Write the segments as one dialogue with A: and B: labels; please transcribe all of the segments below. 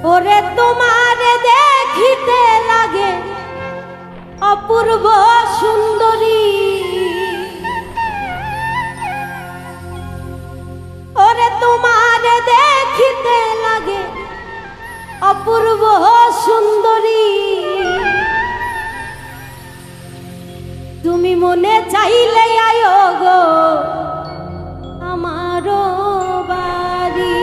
A: ওরে তোমারে দেখিতে লাগে অপূর্ব সুন্দরী, ওরে তোমারে দেখিতে লাগে অপূর্ব সুন্দরী। তুমি মনে চাইলে আয়ো গো আমারো বাড়ি।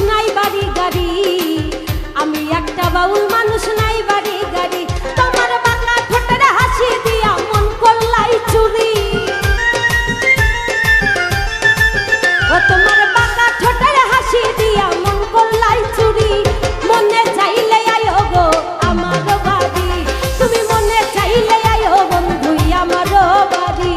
A: নাই বাড়ি গাড়ি, আমি একটা বাউল মানুষ নাই বাড়ি গাড়ি। তোমার বাঁকা ঠোঁটের হাসি দিয়া মন করলাই চুরি, ও তোমার বাঁকা ঠোঁটের হাসি দিয়া মন করলাই চুরি। মনে চাইলে আয়ো গো আমার বাড়ি, তুমি মনে চাইলে আয়ো বন্ধু আমার বাড়ি।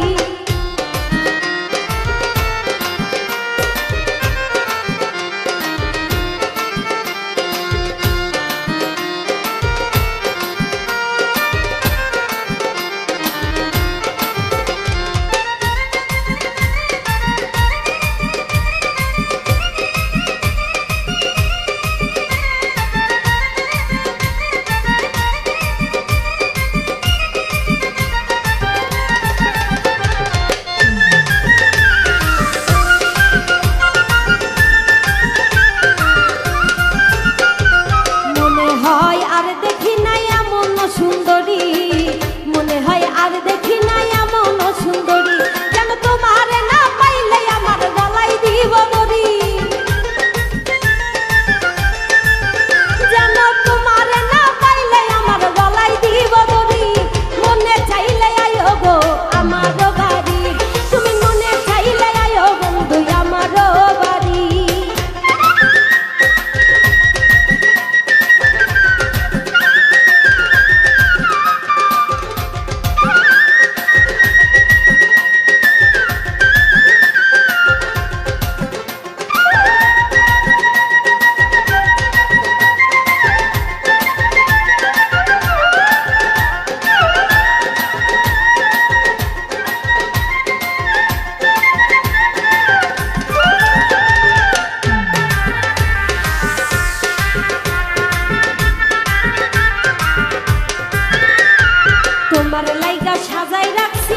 A: সুন্দরী মনে হয় আর দেখি না এমন সুন্দরী, যেন তোমারে না পাইলে আমার গলায় দিব দড়ি। যেন তোমারে না পাইলে আমার গলায় দিব দড়ি। মনে চাইলে আয়ো গো আমার বাড়ি, তুমি মনে চাইলে আয়ো বন্ধু আমার বাড়ি। তোমার লাইগা সাজাই রাখছি